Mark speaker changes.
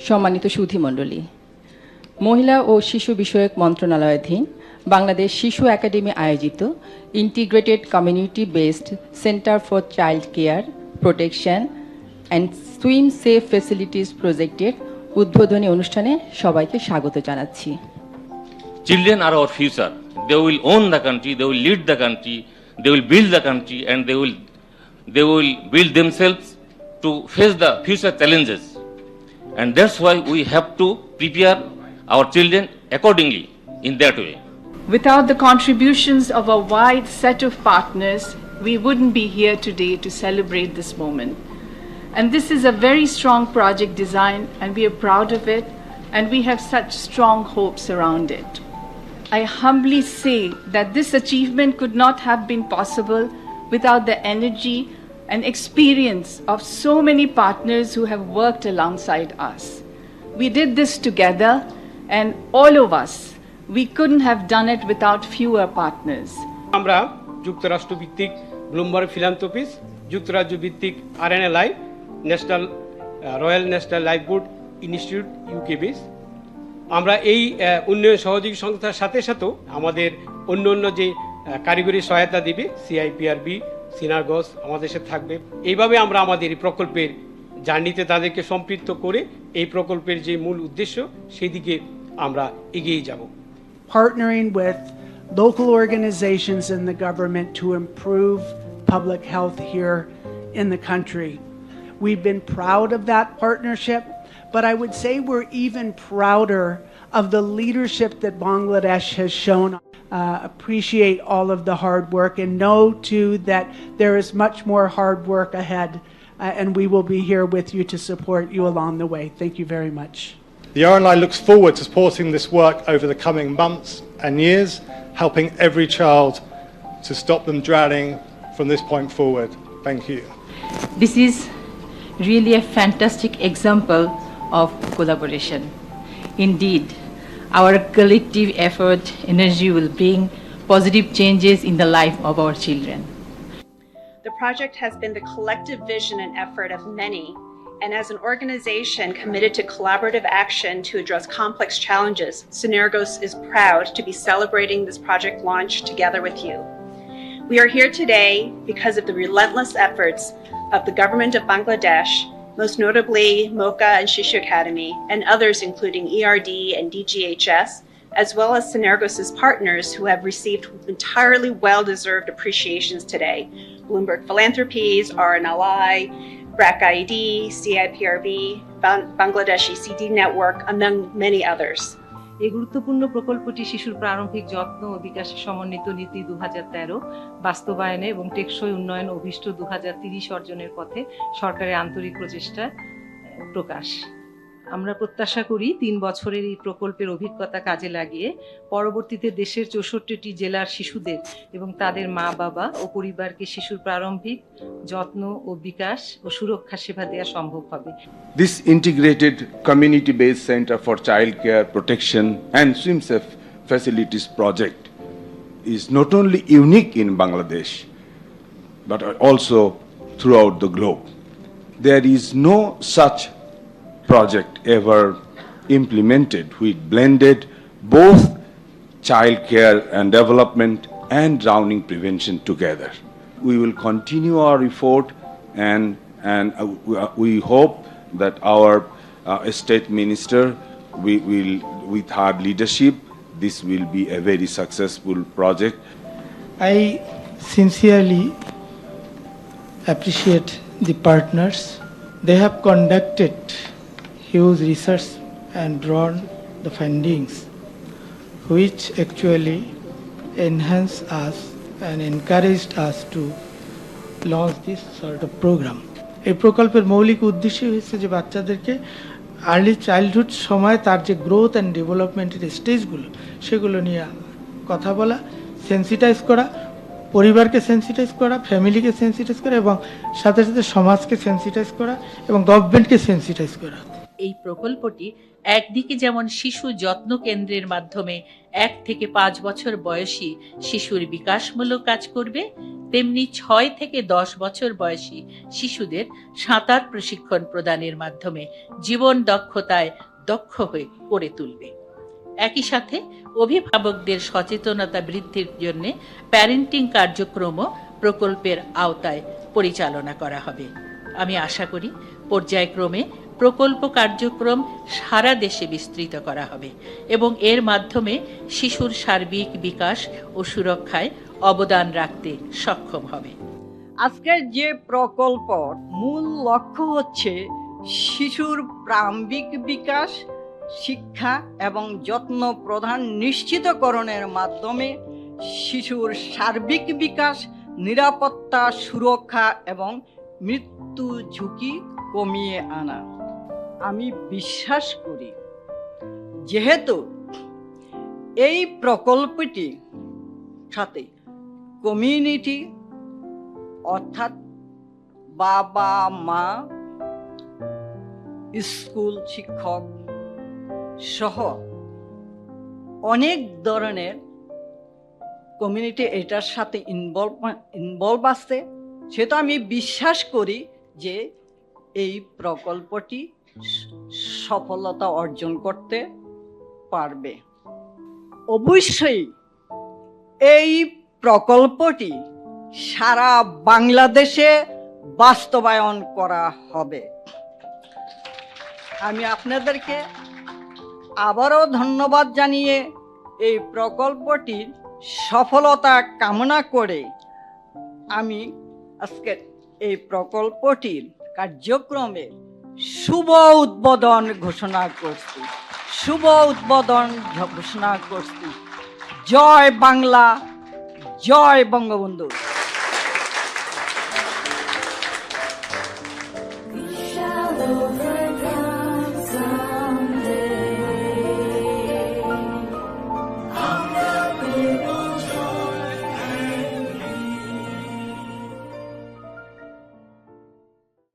Speaker 1: সম্মানিত সুধীমণ্ডলী, মহিলা ও শিশু বিষয়ক মন্ত্রণালয়াধীন বাংলাদেশ শিশু একাডেমি আয়োজিত integrated community based centre for child care protection and swim safe facilities প্রজেক্টের উদ্বোধনী অনুষ্ঠানে সবাইকে স্বাগত জানাচ্ছি।
Speaker 2: Children are our future. They will own the country, they will lead the country, they will build the country, and they will build themselves to face the future challenges. And that's why we have to prepare our children accordingly in that way.
Speaker 3: Without the contributions of a wide set of partners, we wouldn't be here today to celebrate this moment. And this is a very strong project design, and we are proud of it, and we have such strong hopes around it. I humbly say that this achievement could not have been possible without the energy and experience of so many partners who have worked alongside us. We did this together, and all of us, we couldn't have done it without fewer partners.
Speaker 4: আমরা যুক্তরাষ্ট্র ভিত্তিক Bloomberg ফিলান্থ্রপিস, যুক্তরাজ্য ভিত্তিক RNLI, national royal national lifeboat institute UK base, আমরা এই উন্নয়ন সহযোগী সংস্থার সাথে সাথেও আমাদের অন্য যে কারিগরি সহায়তা দিবে CIPRB, সিনারগস আমাদের সাথে থাকবে। এইভাবে আমরা আমাদের এই প্রকল্পের জার্নিতে তাদেরকে সম্পৃক্ত করে এই প্রকল্পের যে মূল উদ্দেশ্য সেই দিকে আমরা এগিয়ে যাব।
Speaker 5: Partnering with local organizations and the government to improve public health here in the country. We've been proud of that partnership, but I would say we're even prouder of the leadership that Bangladesh has shown. Appreciate all of the hard work and know too that there is much more hard work ahead, and we will be here with you to support you along the way. Thank you very much.
Speaker 6: The RNLI looks forward to supporting this work over the coming months and years, helping every child to stop them drowning from this point forward. Thank you.
Speaker 7: This is really a fantastic example of collaboration. Indeed, our collective effort, energy will bring positive changes in the life of our children.
Speaker 8: The project has been the collective vision and effort of many, and as an organization committed to collaborative action to address complex challenges, Synergos is proud to be celebrating this project launch together with you. We are here today because of the relentless efforts of the government of Bangladesh, most notably MOCA and Shishu Academy, and others including ERD and DGHS, as well as Synergos' partners who have received entirely well-deserved appreciations today. Bloomberg Philanthropies, RNLI, BRAC IED, CIPRB, Bangladesh ECD Network, among many others.
Speaker 9: এই গুরুত্বপূর্ণ প্রকল্পটি শিশুর প্রারম্ভিক যত্ন ও বিকাশের সমন্বিত নীতি 2013 বাস্তবায়নে এবং টেকসই উন্নয়ন অভিষ্ট 2030 অর্জনের পথে সরকারের আন্তরিক প্রচেষ্টা প্রকাশ। আমরা প্রত্যাশা করি 3 বছরের এই প্রকল্পের অভিজ্ঞতা কাজে লাগিয়ে পরবর্তীতে দেশের 64টি জেলার শিশুদের এবং তাদের মা বাবা ও পরিবারকে শিশুর প্রারম্ভিক যত্ন ও বিকাশ ও সুরক্ষা সেবা দেওয়া সম্ভব হবে।
Speaker 10: This integrated community-based center for child care, protection and swim safe facilities project is not only unique in Bangladesh but also throughout the globe. There is no such project ever implemented which blended both child care and development and drowning prevention together. We will continue our effort and we hope that our state minister will, with her leadership, this will be a very successful project.
Speaker 11: I sincerely appreciate the partners. They have conducted huge research and drawn the findings which actually enhanced us and encouraged us to launch this sort of program. এই প্রকল্পের মৌলিক উদ্দেশ্য হচ্ছে যে বাচ্চাদেরকে early childhood সময় তার যে গ্রোথ অ্যান্ড ডেভেলপমেন্টের স্টেজগুলো সেগুলো নিয়ে কথা বলা, সেন্সিটাইজ করা, পরিবারকে সেন্সিটাইজ করা, ফ্যামিলিকে সেন্সিটাইজ করা এবং সাথে সাথে সমাজকে সেন্সিটাইজ করা এবং গভর্নমেন্টকে সেন্সিটাইজ করা।
Speaker 7: এই প্রকল্পটি একদিকে যেমন শিশু যত্ন কেন্দ্রের মাধ্যমে 1 থেকে 5 বছর বয়সী শিশুর বিকাশমূলক কাজ করবে,
Speaker 12: তেমনি 6 থেকে 10 বছর বয়সী শিশুদের সাঁতার প্রশিক্ষণ প্রদানের মাধ্যমে জীবন দক্ষতায় দক্ষ হয়ে গড়ে তুলবে। একই সাথে অভিভাবকদের সচেতনতা বৃদ্ধির জন্য প্যারেন্টিং কার্যক্রমও প্রকল্পের আওতায় পরিচালনা করা হবে। আমি আশা করি পর্যায়ক্রমে প্রকল্প কার্যক্রম সারা দেশে বিস্তৃত করা হবে এবং এর মাধ্যমে শিশুর সার্বিক বিকাশ ও সুরক্ষায় অবদান রাখতে সক্ষম হবে।
Speaker 13: আজকের যে প্রকল্প মূল লক্ষ্য হচ্ছে শিশুর প্রারম্ভিক বিকাশ, শিক্ষা এবং যত্ন প্রদান নিশ্চিতকরণের মাধ্যমে শিশুর সার্বিক বিকাশ, নিরাপত্তা, সুরক্ষা এবং মৃত্যু ঝুঁকি কমিয়ে আনা। আমি বিশ্বাস করি যেহেতু এই প্রকল্পটি সাথে কমিউনিটি অর্থাৎ বাবা মা, স্কুল শিক্ষক সহ অনেক ধরনের কমিউনিটি এটার সাথে ইনভলভ আছে, সেটা আমি বিশ্বাস করি যে এই প্রকল্পটি সফলতা অর্জন করতে পারবে। অবশ্যই এই প্রকল্পটি সারা বাংলাদেশে বাস্তবায়ন করা হবে। আমি আপনাদেরকে আবারও ধন্যবাদ জানিয়ে এই প্রকল্পটির সফলতা কামনা করে আমি আজকে এই প্রকল্পটির কার্যক্রমে শুভ উদ্বোধন ঘোষণা করছি। শুভ উদ্বোধন ঘোষণা করছি। জয় বাংলা, জয় বঙ্গবন্ধু।